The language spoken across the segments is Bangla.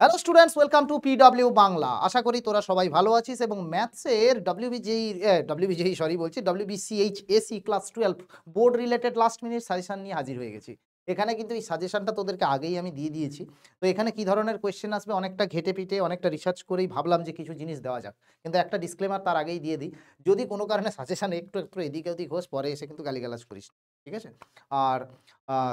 Hello students, welcome to PW Bangla. আশা করি তোরা সবাই ভালো আছিস এবং ম্যাথসের WBCHSE class 12 board related last minute suggestion নিয়ে হাজির হয়ে গেছি। এখানে কিন্তু এই সাজেশনটা তোদেরকে আগেই আমি দিয়ে দিয়েছি। তো এখানে কি ধরনের কোয়েশ্চেন আসবে অনেকটা ঘেঁটে পিটে অনেকটা রিসার্চ করেই ভাবলাম যে কিছু জিনিস দেওয়া যাক। কিন্তু একটা ডিসক্লেমার তার আগেই দিয়ে দিই, যদি কোনো কারণে সাজেশন একটু একটু এদিকে ওদিক হোস পরে এসে কিন্তু গালিগালাজ করিস না, ঠিক আছে? আর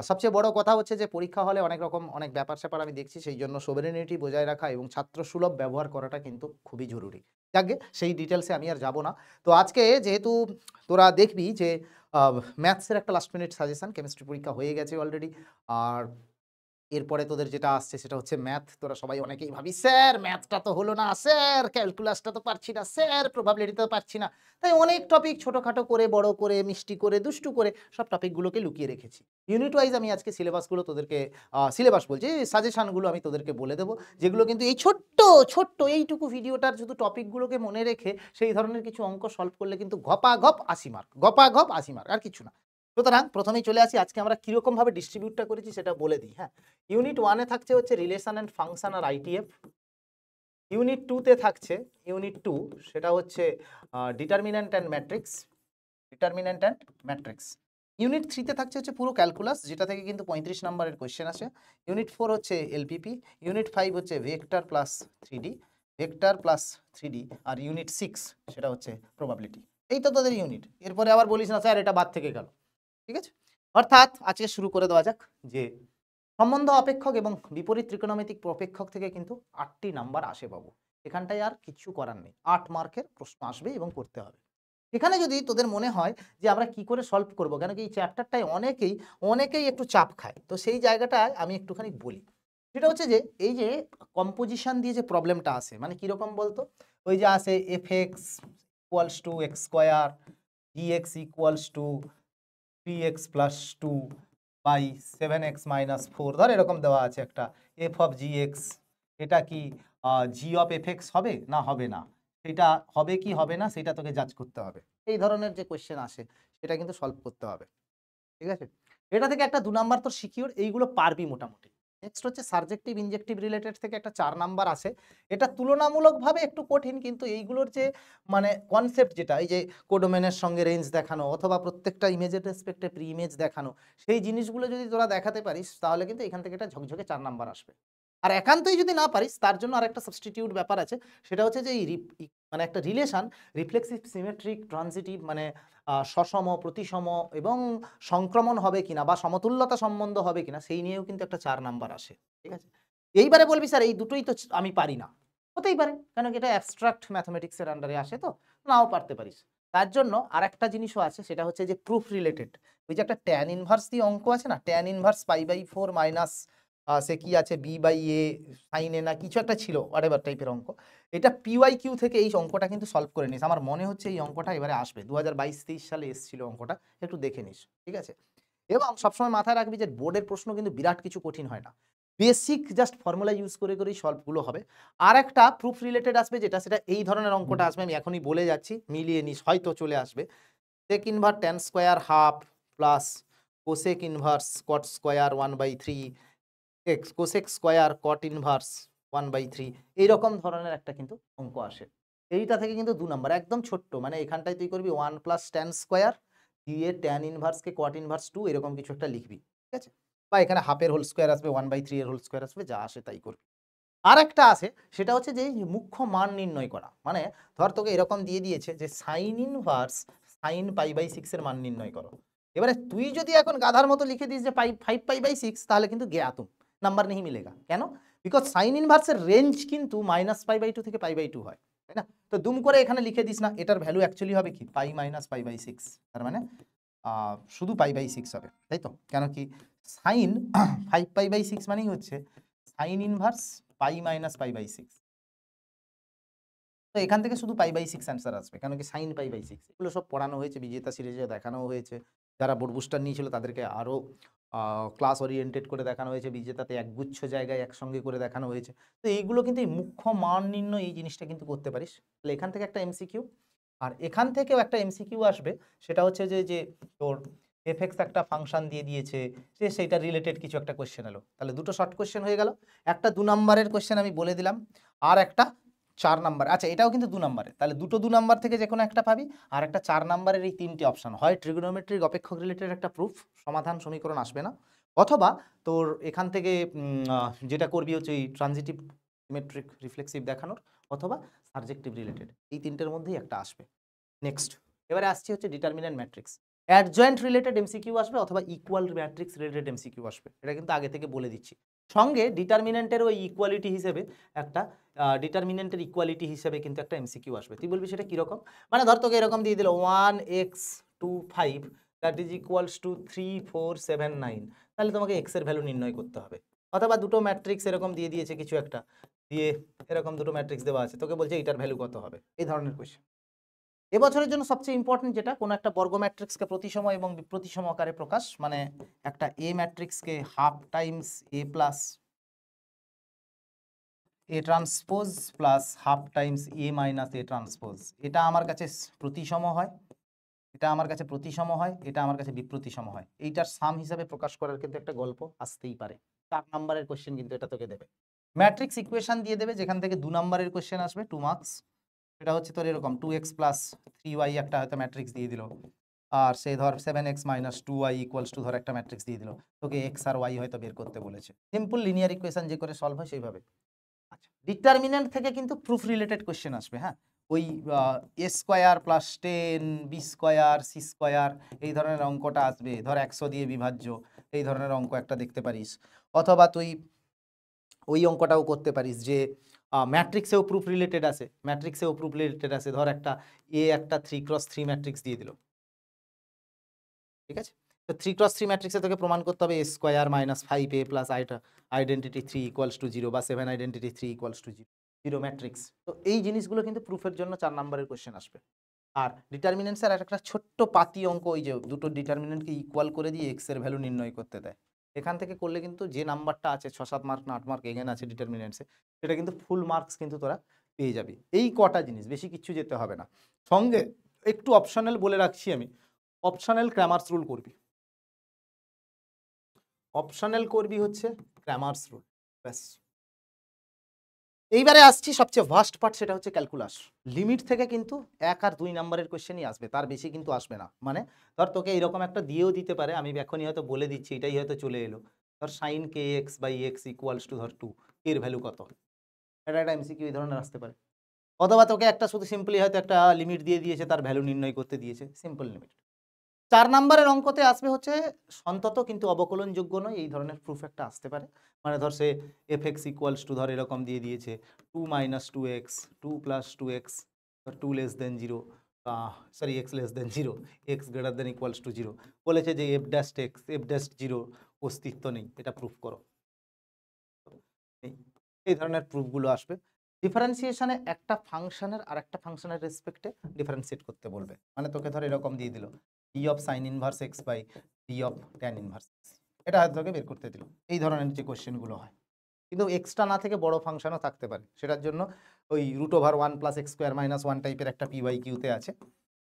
সবচেয়ে বড় কথা হচ্ছে যে পরীক্ষা হলে অনেক রকম অনেক ব্যাপার-স্যাপার আমি দেখছি, সেইজন্য সোভরেনিটি বজায় রাখা এবং ছাত্রসুলভ ব্যবহার করাটা কিন্তু খুবই জরুরি। যাকগে সেই ডিটেইলসে আমি আর যাব না। তো আজকে যেহেতু তোরা দেখবি যে আ ম্যাথসের একটা লাস্ট মিনিট সাজেশন, কেমিস্ট্রি পরীক্ষা হয়ে গেছে অলরেডি। আর এরপরে তোদের যেটা আসছে সেটা হচ্ছে ম্যাথ। তোরা সবাই অনেকেই ভাবিস, "স্যার ম্যাথটা তো হলো না, স্যার ক্যালকুলাসটা তো পারছি না, স্যার প্রবাবিলিটি তো পারছি না।" তাই অনেক টপিক ছোটখাটো করে, বড় করে, মিষ্টি করে, দুষ্টু করে সব টপিকগুলোকে লুকিয়ে রেখেছি। ইউনিট ওয়াইজ আমি আজকে সিলেবাসগুলো তোদেরকে সিলেবাস বলছি, সাজেশনগুলো আমি তোদেরকে বলে দেব। যেগুলো কিন্তু এই ছোট্ট, ছোট্ট এইটুকু ভিডিওটার শুধু টপিকগুলোকে মনে রেখে সেই ধরনের কিছু অঙ্ক সলভ করলে কিন্তু গপাগপ ৮০ মার্ক, গপাগপ ৮০ মার্ক, আর কিছু না। সুতরাং প্রথমেই চলে আসি, আজকে আমরা কিরকমভাবে ডিস্ট্রিবিউটটা করেছি সেটা বলে দিই, হ্যাঁ? ইউনিট 1 এ থাকছে হচ্ছে রিলেশন অ্যান্ড ফাংশন আর আইটিএফ। ইউনিট 2 তে থাকছে ইউনিট 2, সেটা হচ্ছে determinant and matrix, determinant and matrix. Unit 3 তে থাকছে হচ্ছে পুরো ক্যালকুলাস, যেটা থেকে কিন্তু 35 নম্বরের কোয়েশ্চেন আসে। ইউনিট 4 হচ্ছে এলপিপি, ইউনিট 5 হচ্ছে ভেক্টর প্লাস 3ডি, ভেক্টর প্লাস 3ডি, আর ইউনিট 6 সেটা হচ্ছে প্রবাবিলিটি। এই তো তোদের ইউনিট। এরপরে আবার বলিস না স্যার এটা বাদ থেকে গেল। ঠিক আছে? অর্থাৎ আজকে শুরু করে দেওয়া যাক যে সম্বন্ধ অপেক্ষক এবং বিপরীত ত্রিকোণমিতিক প্রপেক্ষক থেকে কিন্তু 8টি নাম্বার আসে বাবু। এখানটায় আর কিচ্ছু করার নেই। 8 মার্কের প্রশ্ন আসবে এবং করতে হবে। এখানে যদি তোদের মনে হয় যে আমরা কি করে সলভ করব, কেন কি এই চ্যাপ্টারটায় অনেকেই একটু চাপ খায়। তো সেই জায়গাটায় আমি একটুখানি বলি। সেটা হচ্ছে যে এই যে কম্পোজিশন দিয়ে যে প্রবলেমটা আসে, মানে কিরকম বলতো? ওই যে আসে fx equals to x square, gx equals to 3x plus 2 by 7x minus 4, ধর এরকম দেওয়া আছে একটা f অফ gx। এটা কি g অফ fx হবে না হবে না, সেটা হবে কি হবে না সেটা তোকে জাজ করতে হবে। এই ধরনের যে কোয়েশ্চেন আসে সেটা কিন্তু সলভ করতে হবে, ঠিক আছে? এটা থেকে একটা 2 নাম্বার তোর সিকিউর, এইগুলো পারবি মোটামুটি। নেক্সট হচ্ছে সাবজেক্টিভ ইনজেক্টিভ রিলেটেড থেকে একটা 4 নাম্বার আসে। এটা তুলনামূলকভাবে একটু কঠিন, কিন্তু এইগুলোর যে মানে কনসেপ্ট, যেটা এই যে কোডোমেনের সঙ্গে রেঞ্জ দেখানো অথবা প্রত্যেকটা ইমেজের রেসপেক্টে প্রি ইমেজ দেখানো, সেই জিনিসগুলো যদি তোরা দেখাতে পারিস তাহলে কিন্তু এখান থেকে একটা ঝকঝকে 4 নাম্বার আসবে। আর একান্তই যদি না পারিস তার জন্য আরেকটা সাবস্টিটিউট ব্যাপার আছে। সেটা হচ্ছে যে এই মানে একটা রিলেশন রিফ্লেক্সিভ, সিমেট্রিক, ট্রানজিটিভ, মানে সসম, প্রতিসম এবং সংক্রমণ হবে কিনা বা সমতুল্যতা সম্বন্ধ হবে কিনা সেই নিয়েও কিন্তু একটা 4 নাম্বার আসে। ঠিক আছে? এইবারে বলবি স্যার এই দুটোই তো আমি পারি না। হতেই পারে। কেন কি এটা অ্যাবস্ট্রাক্ট ম্যাথমেটিক্স এর আন্ডারে আসে, তো নাও পারতে পারিস। তার জন্য আরেকটা জিনিসও আছে, সেটা হচ্ছে যে প্রুফ রিলেটেড। ওই যে একটা tan ইনভার্স দিয়ে অঙ্ক আছে না? tan ইনভার্স π/4 মাইনাস সে কি আছে b/a sin a না কিছু একটা ছিল, হোয়াটএভার টাইপের অঙ্ক। এটা PYQ থেকে এই অঙ্কটা কিন্তু সলভ করে নিস। আমার মনে হচ্ছে এই অঙ্কটা এবারে আসবে। 2022-23 সালে এসেছিল অঙ্কটা। একটু দেখে নিস। ঠিক আছে? এবং সবসময় মাথায় রাখবি যে বোর্ডের প্রশ্ন কিন্তু বিরাট কিছু কঠিন হয় না। বেসিক জাস্ট ফর্মুলা ইউজ করে করেই সলভ গুলো হবে। আরেকটা প্রুফ রিলেটেড আসবে, যেটা সেটা এই ধরনের অঙ্কটা আসবে, আমি এখনই বলে যাচ্ছি, মিলিয়ে নিস, হয়তো চলে আসবে। sec inverse tan square half plus cosec inverse cot square 1/3 cosec square cot inverse 1/3, এইরকম ধরনের একটা কিন্তু অঙ্ক আসে। এইটা থেকে কিন্তু 2 নাম্বার একদম ছোট্ট, মানে এখানটায় তুই করবি 1 প্লাস tan স্কয়ার দিয়ে tan ইনভার্স কে cot ইনভার্স 2 এরকম কিছু একটা লিখবি। ঠিক আছে? বা এখানে হাফের হোল স্কয়ার আসবে, 1/3 এর হোল স্কয়ার আসবে, যা আসে তাই করবি। আরেকটা আছে, সেটা হচ্ছে যে এই মুখ্য মান নির্ণয় করা। মানে ধর তোকে এরকম দিয়ে দিয়েছে যে sin ইনভার্স sin π/6 এর মান নির্ণয় করো। এবারে তুই যদি এখন গাধার মতো লিখে দিস যে 5π/6, তাহলে কিন্তু গেয়া তুম, নাম্বার নেই মিলেগা। কেন? বিকজ sin ইনভার্স এর রেঞ্জ কিন্তু -π/2 থেকে π/2 হয়। তাই না? তো দুম করে এখানে লিখে দিস না, এটার ভ্যালু অ্যাকচুয়ালি হবে কি π - π/6, তার মানে শুধু π/6 হবে। তাই তো? কেন কি sin 5π/6 মানেই হচ্ছে sin ইনভার্স π - π/6। তো এখান থেকে শুধু π/6 অ্যান্সার আসবে। কেন কি sin π/6 এগুলো সব পড়ানো হয়েছে, বিজেতা সিরিজে দেখানো হয়েছে। যারা বোর্ড বুস্টার নিয়েছিল তাদেরকে আরো ক্লাস ওরিয়েন্টেড করে দেখানো হয়েছে। বিজেতাতে একগুচ্ছ জায়গায় একসঙ্গে করে দেখানো হয়েছে। তো এইগুলো কিন্তু এই মুখ্য মান নির্ণয় এই জিনিসটা কিন্তু করতে পারিস। তাহলে এখান থেকে একটা এমসিকিউ, আর এখান থেকেও একটা এমসিকিউ আসবে। সেটা হচ্ছে যে তোর এফএক্স একটা ফাংশন দিয়ে দিয়েছে, সে সেইটা রিলেটেড কিছু একটা কোয়েশ্চেন এলো, তাহলে দুটো শর্ট কোয়েশ্চেন হয়ে গেল। একটা 2 নম্বরের কোয়েশ্চেন আমি বলে দিলাম, আর একটা 4 নাম্বার। আচ্ছা, এটাও কিন্তু 2 নম্বরের, তাহলে দুটো 2 নাম্বার থেকে যে কোনো একটা পাবি, আর একটা 4 নাম্বারের এই 3টে অপশন, হয় ট্রিগোনোমেট্রিক অপেক্ষক রিলেটেড একটা প্রুফ, সমাধান সমীকরণ আসবে না, অথবা তোর এখান থেকে যেটা করবি হচ্ছে এই ট্রানজিটিভ সিমেট্রিক রিফ্লেক্সিভ দেখানোর, অথবা সাবজেক্টিভ রিলেটেড, এই 3টের মধ্যেই একটা আসবে। নেক্সট, এবারে আসছি হচ্ছে determinant matrix. Adjoint related MCQ আসবে, অথবা ইকুয়াল ম্যাট্রিক্স রিলেটেড এমসিকিউ আসবে, এটা কিন্তু আগে থেকে বলে দিচ্ছি। সঙ্গে ডিটারমিনেন্টের ওই ইকুয়ালিটি হিসেবে একটা ডিটারমিনেন্টের ইকুয়ালিটি হিসেবে কিন্তু একটা এমসিকিউ আসবে। তুই বলবি সেটা কিরকম, মানে ধর তোকে এরকম দিয়ে দিল 1x25 that is equals to 3479, তাহলে তোমাকে এক্স এর ভ্যালু নির্ণয় করতে হবে। অথবা দুটো ম্যাট্রিক্স এরকম দিয়ে দিয়েছে কিছু একটা, দিয়ে এরকম দুটো ম্যাট্রিক্স দেওয়া আছে, তোকে বলছে এটার ভ্যালু কত হবে, এই ধরনের কোয়েশ্চেন। এবছরের জন্য সবচেয়ে ইম্পর্টেন্ট যেটা, কোনো একটা বর্গ ম্যাট্রিক্সকে প্রতিসম এবং বিপ্রতিসম আকারে প্রকাশ, মানে একটা এ ম্যাট্রিক্সকে হাফ টাইমস এ প্লাস এ ট্রান্সপোজ প্লাস হাফ টাইমস এ মাইনাস এ ট্রান্সপোজ, এটা আমার কাছে প্রতিসম হয়, এটা আমার কাছে প্রতিসম হয়, এটা আমার কাছে বিপ্রতিসম হয়, এইটার সাম হিসাবে প্রকাশ করার কিন্তু একটা গল্প আসতেই পারে। 4 নম্বরের কোশ্চেন কিন্তু এটা তোকে দেবে। ম্যাট্রিক্স ইকুয়েশন দিয়ে দেবে, যেখান থেকে 2 নম্বরের কোশ্চেন আসবে 2 মার্কস। এটা হচ্ছে তোর এরকম 2x প্লাস 3y একটা হয়তো ম্যাট্রিক্স দিয়ে দিল, আর সে ধর 7x minus 2y equals to ধর একটা ম্যাট্রিক্স দিয়ে দিল, তোকে x আর y হয়তো বের করতে বলেছে। সিম্পল লিনিয়ার ইকুয়েশন যে করে সলভ হয় সেইভাবে। আচ্ছা, ডিটারমিনেন্ট থেকে কিন্তু প্রুফ রিলেটেড কোশ্চেন আসবে, হ্যাঁ, ওই a square plus 10 b square c square, এই ধরনের অঙ্কটা আসবে, ধর 100 দিয়ে বিভাজ্য, এই ধরনের অঙ্ক একটা দেখতে পারিস। অথবা তুই ওই অঙ্কটাও করতে পারিস যে ম্যাট্রিক্সেও প্রুফ রিলেটেড আছে, ম্যাট্রিক্সেও প্রুফ রিলেটেড আছে, ধর একটা একটা 3x3 ম্যাট্রিক্স দিয়ে দিল, ঠিক আছে, তো 3x3 ম্যাট্রিক্সে তোকে প্রমাণ করতে হবে a square minus 5a plus identity 3 equals to 0, বা 7 আইডেন্টিটি 3 ইকুয়ালস টু 0, 0 ম্যাট্রিক্স। তো এই জিনিসগুলো কিন্তু প্রুফের জন্য 4 নম্বরের কোশ্চেন আসবে। আর ডিটারমিনেন্টসের একটা ছোট্ট পাতি অঙ্ক, ওই যে দুটো ডিটারমিনেন্টকে ইকুয়াল করে দিয়ে এক্স এর ভ্যালু নির্ণয় করতে দেয়, এখান থেকে করলে কিন্তু যে নাম্বারটা আছে 6-7 মার্ক না 8 মার্ক এখানে আছে ডিটারমিনেন্টসে, সেটা কিন্তু ফুল মার্কস কিন্তু তোরা পেয়ে যাবি। এই কটা জিনিস, বেশি কিচ্ছু যেতে হবে না। সঙ্গে একটু অপশনাল বলে রাখছি আমি, অপশনাল ক্র্যামার্স রুল করবি, অপশনাল করবি হচ্ছে ক্র্যামার্স রুল, ব্যাস। এইবারে আসছি সবচেয়ে ভাস্ট পার্ট, সেটা হচ্ছে ক্যালকুলাস। লিমিট থেকে কিন্তু 1 আর 2 নম্বরের কোশ্চেনই আসবে, তার বেশি কিন্তু আসবে না। মানে ধর তোকে এরকম একটা দিয়েও দিতে পারে, আমি এখনই হয়তো বলে দিচ্ছি, এটাই হয়তো চলে এলো, ধর সাইন কে x by x equals to ধর 2, এর ভ্যালু কত, এটা একটা এমসিকিউ এই ধরনের আসতে পারে। অথবা তোকে একটা শুধু সিম্পলি হয়তো একটা লিমিট দিয়ে দিয়েছে, তার ভ্যালু নির্ণয় করতে দিয়েছে, সিম্পল লিমিট। 4 নম্বরের অঙ্কতে আসবে হচ্ছে সন্তত কিন্তু অবকলনযোগ্য নয়, এই ধরনের প্রুফ একটা আসতে পারে। মানে ধর সে এফ এক্স ইকুয়ালস টু ধর এরকম দিয়ে দিয়েছে 2 minus 2x 2 plus 2x 2 less than 0, sorry x less than 0, x greater than equals to 0, বলেছে যে F dash x F dash 0 অস্তিত্ব নেই, এটা প্রুফ করো। এই ধরনের প্রুফগুলো আসবে। ডিফারেন্সিয়েশনে একটা ফাংশনের আর একটা ফাংশনের রেসপেক্টে ডিফারেন্সিয়েট করতে বলবে, মানে তোকে ধর এরকম দিয়ে দিল d of sine inverse x by d of tan inverse x, এটা হয়তো তোকে বের করতে দিল। এই ধরনের যে কোশ্চেনগুলো হয়, কিন্তু এক্সট্রা না থেকে বড় ফাংশনও থাকতে পারে, সেটার জন্য ওই √1 প্লাস এক্স স্কোয়ার মাইনাস 1 টাইপের একটা পিওয়াই কিউতে আছে,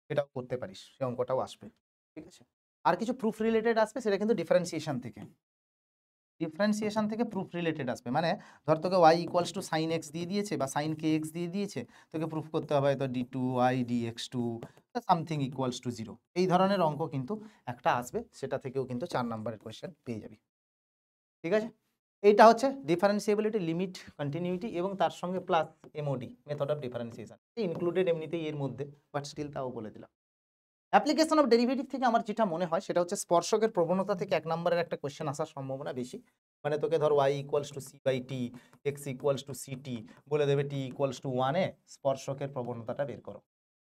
সেটাও করতে পারিস, সে অঙ্কটাও আসবে, ঠিক আছে। আর কিছু প্রুফ রিলেটেড আসবে, সেটা কিন্তু ডিফারেন্সিয়েশন থেকে, ডিফারেন্সিয়েশন থেকে প্রুফ রিলেটেড আসবে। মানে ধর তোকে y equals to sine x দিয়ে দিয়েছে বা সাইন কে এক্স দিয়ে দিয়েছে, তোকে প্রুফ করতে হবে হয়তো d2y dx2 something equals to 0, এই ধরনের অঙ্ক কিন্তু একটা আসবে, সেটা থেকেও কিন্তু 4 নম্বরের কোয়েশ্চেন পেয়ে যাবি, ঠিক আছে। এইটা হচ্ছে ডিফারেন্সিয়েবিলিটি, লিমিট, কন্টিনিউইটি এবং তার সঙ্গে plus MOD, method of differentiation included এমনিতেই এর মধ্যে, বাট স্টিল তাও বলে দিলাম। অ্যাপ্লিকেশন অফ ডেরিভেটিভ থেকে আমার যেটা মনে হয় সেটা হচ্ছে স্পর্শকের প্রবণতা থেকে 1 নম্বরের একটা কোশ্চেন আসার সম্ভাবনা বেশি। মানে তোকে ধর y equals to c by t, x equals to c t, বলে দেবে টি ইকুয়ালস টু 1-এ স্পর্শকের প্রবণতাটা বের করো,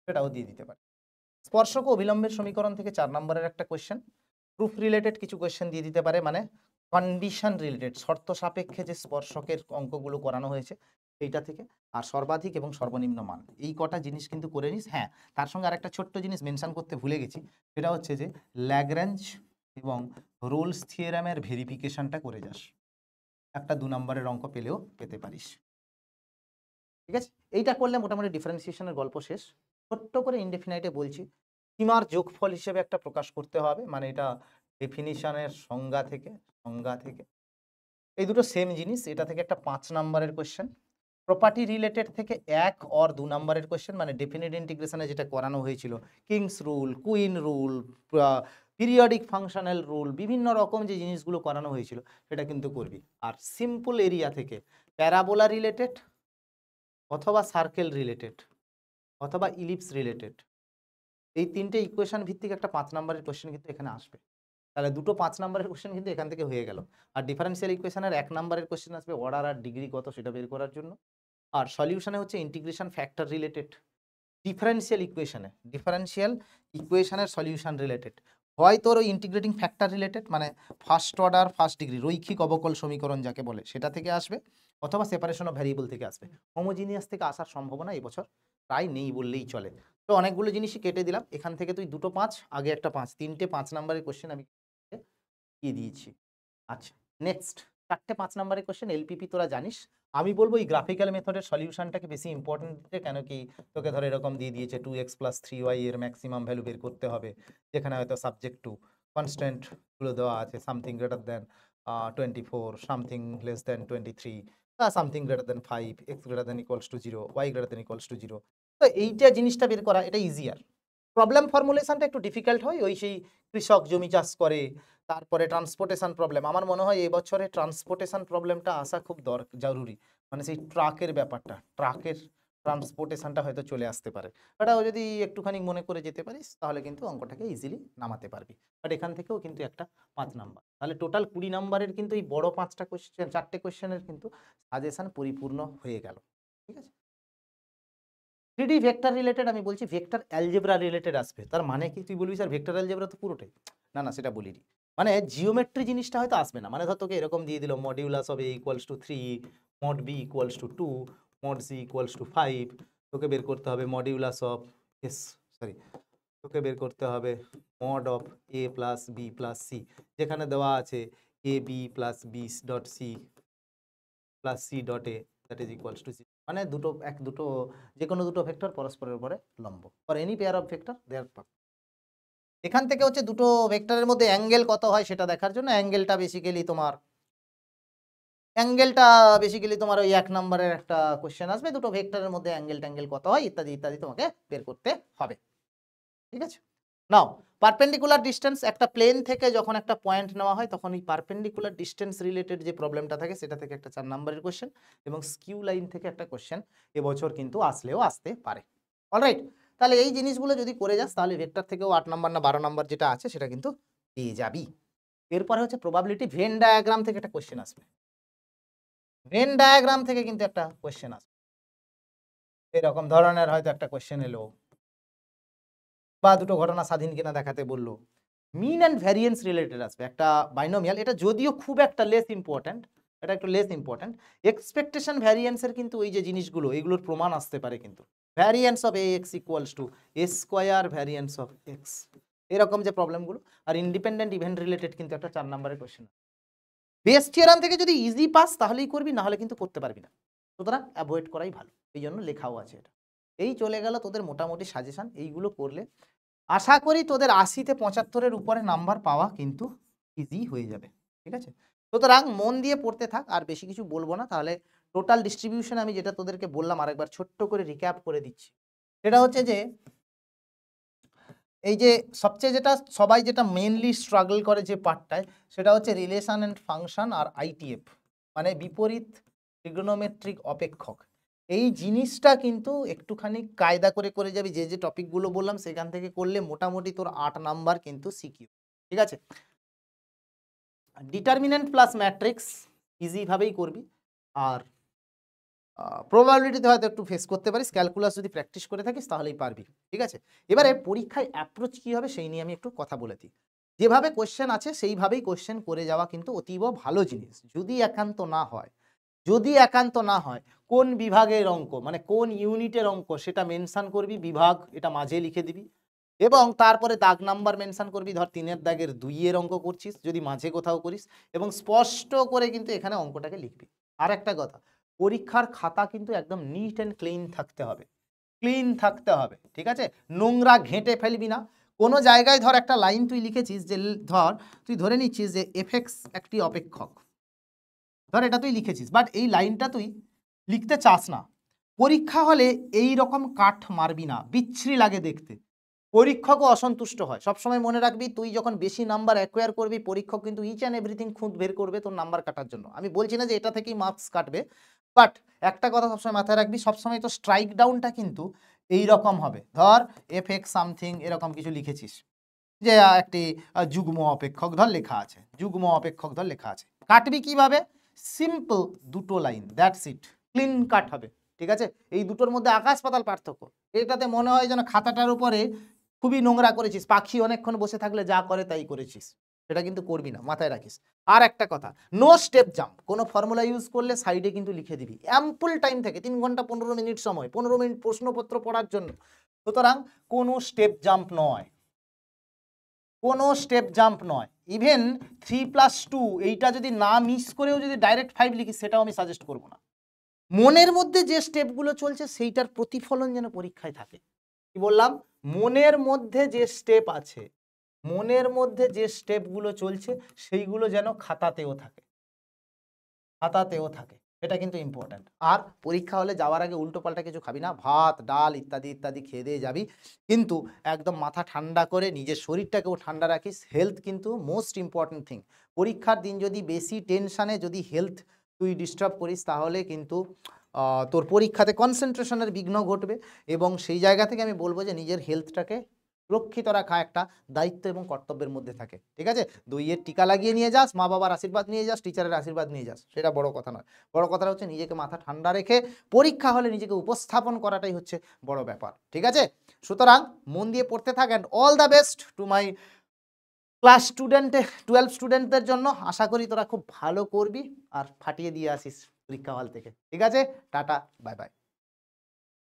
সেটাও দিয়ে দিতে পারে। স্পর্শক ও অবিলম্বের সমীকরণ থেকে 4 নম্বরের একটা কোশ্চেন। প্রুফ রিলেটেড কিছু কোশ্চেন দিয়ে দিতে পারে, মানে কন্ডিশন রিলেটেড, শর্ত সাপেক্ষে যে স্পর্শকের অঙ্কগুলো করানো হয়েছে এইটা থেকে, আর সর্বাধিক এবং সর্বনিম্ন মান, এই কটা জিনিস কিন্তু করে নিস। হ্যাঁ, তার সঙ্গে আরেকটা ছোট্ট জিনিস মেনশন করতে ভুলে গেছি, সেটা হচ্ছে যে ল্যাগ্রাঞ্জ এবং রোলস থিওরেমের ভেরিফিকেশনটা করে যাস, একটা 2 নম্বরের অঙ্ক পেলেও পেতে পারিস, ঠিক আছে। এইটা করলে মোটামুটি ডিফারেন্সিয়েশনের গল্প শেষ। ছোট্ট করে ইনডেফিনাইটে বলছি, সীমার যোগফল হিসেবে একটা প্রকাশ করতে হবে, মানে এটা ডেফিনিশনের সংজ্ঞা থেকে এই দুটো সেম জিনিস। এটা থেকে একটা 5 নাম্বারের কোয়েশ্চেন। প্রপার্টি রিলেটেড থেকে 1 অর 2 নাম্বারের কোয়েশ্চেন, মানে ডেফিনিট ইন্টিগ্রেশনে যেটা করানো হয়েছিল, king's rule, queen rule, periodic functional rule, বিভিন্ন রকম যে জিনিসগুলো করানো হয়েছিল সেটা কিন্তু করবি। আর সিম্পল এরিয়া থেকে প্যারাবোলা রিলেটেড অথবা সার্কেল রিলেটেড অথবা ইলিপস রিলেটেড, এই তিনটে ইকুয়েশন ভিত্তিক একটা 5 নাম্বারের কোয়েশ্চেন কিন্তু এখানে আসবে। তাহলে দুটো 5 নাম্বারের কোয়েশ্চেন কিন্তু এখান থেকে হয়ে গেল। আর ডিফারেনশিয়াল ইকুয়েশনের 1 নাম্বারের কোয়েশ্চেন আসবে অর্ডার আর ডিগ্রি কত সেটা বের করার জন্য। আর সলিউশনে হচ্ছে ইন্টিগ্রেশন ফ্যাক্টর রিলেটেড। ডিফারেনশিয়াল ইকুয়েশনের সলিউশন রিলেটেড হয় তোর ওই ইন্টিগ্রেটিং ফ্যাক্টর রিলেটেড, মানে ফার্স্ট অর্ডার ফার্স্ট ডিগ্রি রৈখিক অবকল সমীকরণ যাকে বলে সেটা থেকে আসবে, অথবা সেপারেশন অফ ভ্যারিয়েবল থেকে আসবে। হোমোজিনিয়াস থেকে আসার সম্ভাবনা এবছর প্রায় নেই বললেই চলে। তো অনেকগুলো জিনিসই কেটে দিলাম। এখান থেকে তুই দুটো 5, আগে একটা 5, তিনটে 5 নাম্বারের কোশ্চেন আমি দিয়ে দিয়েছি। আচ্ছা, নেক্সট 4টে 5 নাম্বারের কোশ্চেন এলপিপি তোরা জানিস। আমি বলবো এই গ্রাফিক্যাল মেথডের সলিউশনটাকে বেশি ইম্পর্টেন্ট দিতে, কেন কি তোকে ধরে এরকম দিয়ে দিয়েছে 2x + 3y এর ম্যাক্সিমাম ভ্যালু বের করতে হবে, যেখানে হয়তো সাবজেক্ট টু কনস্ট্যান্ট গুলো দেওয়া আছে, something greater than 24, something less than 23, something greater than 5, x greater than equals to 0, y greater than equals to 0। তো এইটা জিনিসটা বের করা এটা ইজিয়ার। প্রবলেম ফর্মুলেশনটা একটু ডিফিকাল্ট হয়, ওই সেই কৃষক জমি চাষ করে, তারপরে ট্রান্সপোর্টেশন প্রবলেম। আমার মনে হয় এবছরে ট্রান্সপোর্টেশন প্রবলেমটা আসা খুব জরুরি, মানে সেই ট্রাকের ব্যাপারটা, ট্রাকের ট্রান্সপোর্টেশনটা হয়তো চলে আসতে পারে। এটাও যদি একটুখানি মনে করে যেতে পারিস তাহলে কিন্তু অঙ্কটাকে ইজিলি নামাতে পারবি। বাট এখান থেকেও কিন্তু একটা 5 নাম্বার, তাহলে টোটাল 20 নাম্বারের কিন্তু এই বড় 5টা কোয়েশ্চেন, 4টে কোয়েশ্চেনের কিন্তু সাজেশন পরিপূর্ণ হয়ে গেল। ঠিক আছে, 3D ভেক্টর রিলেটেড আমি বলছি, ভেক্টর অ্যালজেব্রা রিলেটেড আসবে। তার মানে কি তুই বলবি স্যার ভেক্টর অ্যালজেব্রা তো পুরোটাই, না না সেটা বলিনি, মানে জিওমেট্রি জিনিসটা হয়তো আসবে না। মানে ধর তোকে এরকম দিয়ে দিল modulus of a equals to 3, mod b equals to 2, mod c equals to 5, তোকে বের করতে হবে মডিউলাস অফ তোকে বের করতে হবে mod of a plus b plus c, যেখানে দেওয়া আছে ab plus b dot c plus c dot a that is equals to 0। মানে দুটো যে কোনো দুটো ভেক্টর পরস্পরের উপরে লম্ব, for any pair of vector there. এখান থেকে হচ্ছে দুটো ভেক্টরের মধ্যে অ্যাঙ্গেল কত হয় সেটা দেখার জন্য অ্যাঙ্গেলটা বেসিক্যালি তোমার ওই 1 নম্বরের একটা কোশ্চেন আসবে, দুটো ভেক্টরের মধ্যে অ্যাঙ্গেল কত হয় ইত্যাদি ইত্যাদি তোমাকে বের করতে হবে। ঠিক আছে, নাও পারপেন্ডিকুলার ডিস্টেন্স, একটা প্লেন থেকে যখন একটা পয়েন্ট নেওয়া হয় তখন এই পারপেন্ডিকুলার ডিস্টেন্স রিলেটেড যে প্রবলেমটা থাকে সেটা থেকে একটা 4 নম্বরের কোশ্চেন, এবং স্কিউ লাইন থেকে একটা কোশ্চেন এবছর কিন্তু আসলেও আসতে পারে। অলরাইট, তাহলে এই জিনিসগুলো যদি করে যাস তাহলে ভেক্টর থেকেও 8 নম্বর না 12 নম্বর যেটা আছে সেটা কিন্তু পেয়ে যাবি। এরপরে হচ্ছে প্রবাবিলিটি, ভেন ডায়াগ্রাম থেকে একটা কোশ্চেন আসবে। ভেন ডায়াগ্রাম থেকে কিন্তু একটা কোশ্চেন আসবে, এরকম ধরনের হয়তো একটা কোশ্চেন এলো, বা দুটো ঘটনা স্বাধীন কিনা দেখাতে বললো। মিন অ্যান্ড ভ্যারিয়েন্স রিলেটেড আসবে, একটা বাইনোমিয়াল, এটা যদিও খুব একটা লেস ইম্পর্ট্যান্ট, এটা একটু লেস ইম্পর্ট্যান্ট। এক্সপেকটেশন ভ্যারিয়েন্সের কিন্তু ওই যে জিনিসগুলো এগুলোর প্রমাণ আসতে পারে কিন্তু, variance of ax equals to a square variance of x, এরকম যে প্রবলেমগুলো। আর ইন্ডিপেন্ডেন্ট ইভেন্ট রিলেটেড কিন্তু একটা 4 নম্বরের কোশ্চেন। বেস থিওরাম থেকে যদি ইজি পাস তাহলেই করবি, না হলে কিন্তু করতে পারবি না, সুতরাং অ্যাভয়েড করাই ভালো, এই জন্য লেখাও আছে এটা। এই চলে গেল তোদের মোটামুটি সাজেশন, এইগুলো করলে আশা করি তোদের 80 থেকে 75-এর উপরে নাম্বার পাওয়া কিন্তু ইজি হয়ে যাবে। ঠিক আছে, সুতরাং মন দিয়ে পড়তে থাক, আর বেশি কিছু বলবো না। তাহলে টোটাল ডিস্ট্রিবিউশন আমি যেটা তোদেরকে বললাম আরেকবার ছোট্ট করে রিক্যাপ করে দিচ্ছি। সেটা হচ্ছে যে এই যে সবচেয়ে সবাই যেটা মেইনলি স্ট্রাগল করে যে পার্টটায়, সেটা হচ্ছে রিলেশন অ্যান্ড ফাংশন আর আইটিএফ, মানে বিপরীত ট্রিগোনোমেট্রিক অপেক্ষক। এই জিনিসটা কিন্তু একটুখানি কায়দা করে করে যাবি, যে যে টপিকগুলো বললাম সেখান থেকে করলে মোটামুটি তোর 8 নাম্বার কিন্তু সিকিউ। ঠিক আছে, ডিটারমিনেন্ট প্লাস ম্যাট্রিক্স ইজিভাবেই করবি, আর প্রবাবিলিটিতে হয়তো একটু ফেস করতে পারিস, ক্যালকুলাস যদি প্র্যাকটিস করে থাকিস তাহলেই পারবি। ঠিক আছে, এবারে পরীক্ষায় অ্যাপ্রোচ কী হবে সেই নিয়ে আমি একটু কথা বলে দিই। যেভাবে কোশ্চেন আছে সেইভাবেই কোশ্চেন করে যাওয়া কিন্তু অতীব ভালো জিনিস। যদি একান্ত না হয় কোন বিভাগের অঙ্ক, মানে কোন ইউনিটের অঙ্ক সেটা মেনশন করবি, বিভাগ এটা মাঝে লিখে দিবি, এবং তারপরে দাগ নাম্বার মেনশন করবি। ধর 3-এর দাগের 2-এর অঙ্ক করছিস যদি মাঝে কোথাও করিস, এবং স্পষ্ট করে কিন্তু এখানে অঙ্কটাকে লিখবি। আর একটা কথা, পরীক্ষার খাতা কিন্তু একদম নিট অ্যান্ড ক্লিন থাকতে হবে, ঠিক আছে, নোংরা ঘেঁটে ফেলবি না। কোনো জায়গায় ধর একটা লাইন তুই লিখেছিস যে ধর তুই ধরে নিচ্ছিস যে এফএক্স একটি অপেক্ষক, ধর এটা তুই লিখেছিস, বাট এই লাইনটা তুই লিখতে চাস না। পরীক্ষা হলে এই রকম কাঠ মারবি না, বিচ্ছিরি লাগে দেখতে, পরীক্ষকও অসন্তুষ্ট হয়। সবসময় মনে রাখবি, তুই যখন বেশি নাম্বার অ্যাকোয়ার করবি, পরীক্ষক কিন্তু ইচ অ্যান্ড এভরিথিং খুঁত বের করবে তোর নাম্বার কাটার জন্য। আমি বলছি না যে এটা থেকেই মার্কস কাটবে, বাট একটা কথা সবসময় মাথায় রাখবি, সবসময় তো স্ট্রাইক ডাউনটা কিন্তু এই রকম হবে। ধর এফএক্স সামথিং এরকম কিছু লিখেছিস, যে একটি যুগ্ম অপেক্ষক ধর লেখা আছে, যুগ্ম অপেক্ষক ধর লেখা আছে, কাটবি কিভাবে? সিম্পল দুটো লাইন, দ্যাটস ইট, ক্লিন কাট হবে। ঠিক আছে, এই দুটোর মধ্যে আকাশ পাতাল পার্থক্য। এটাতে মনে হয় যেন খাতাটার উপরে খুবই নোংরা করেছিস, পাখি অনেকক্ষণ বসে থাকলে যা করে তাই করেছিস, সেটা কিন্তু করবি না, মাথায় রাখিস। আর একটা কথা, নো স্টেপ জাম্প। কোনো ফর্মুলা ইউজ করলে সাইডে কিন্তু লিখে দিবি, অ্যাম্পল টাইম থেকে 3 ঘন্টা 15 মিনিট সময়, 15 মিনিট প্রশ্নপত্র পড়ার জন্য। সুতরাং কোনো স্টেপ জাম্প নয়, কোনো স্টেপ জাম্প নয়। ইভেন 3+2 এইটা যদি না মিস করেও যদি ডাইরেক্ট 5 লিখি, সেটাও আমি সাজেস্ট করব না। মনের মধ্যে যে স্টেপগুলো চলছে সেইটার প্রতিফলন যেন পরীক্ষায় থাকে। কি বললাম? মনের মধ্যে যে স্টেপ আছে, মনের মধ্যে যে স্টেপগুলো চলছে সেইগুলো যেন খাতাতেও থাকে, খাতাতেও থাকে, এটা কিন্তু ইম্পর্ট্যান্ট। আর পরীক্ষা হলে যাওয়ার আগে উল্টো পাল্টা কিছু খাবি না, ভাত ডাল ইত্যাদি ইত্যাদি খেয়ে দিয়ে যাবি, কিন্তু একদম মাথা ঠান্ডা করে নিজের শরীরটাকেও ঠান্ডা রাখিস। হেলথ কিন্তু মোস্ট ইম্পর্ট্যান্ট থিং। পরীক্ষার দিন যদি বেশি টেনশানে যদি হেলথ তুই ডিস্টার্ব করিস, তাহলে কিন্তু তোর পরীক্ষাতে কনসেন্ট্রেশনের বিঘ্ন ঘটবে। এবং সেই জায়গা থেকে আমি বলবো যে নিজের হেলথটাকে সুরক্ষিত রাখা একটা দায়িত্ব এবং কর্তব্যের মধ্যে থাকে। ঠিক আছে, দইয়ের টিকা লাগিয়ে নিয়ে যাস, মা বাবার আশীর্বাদ নিয়ে যাস, টিচারের আশীর্বাদ নিয়ে যাস, সেটা বড় কথা নয়। বড় কথা হচ্ছে নিজেকে মাথা ঠান্ডা রেখে পরীক্ষা হলে নিজেকে উপস্থাপন করাটাই হচ্ছে বড় ব্যাপার। ঠিক আছে, সুতরাং মন দিয়ে পড়তে থাক, and all the best to my class student, 12 স্টুডেন্টদের জন্য। আশা করি তোরা খুব ভালো করবি আর ফাটিয়ে দিয়ে আসিস পরীক্ষা হল থেকে। ঠিক আছে, টাটা, বাই বাই।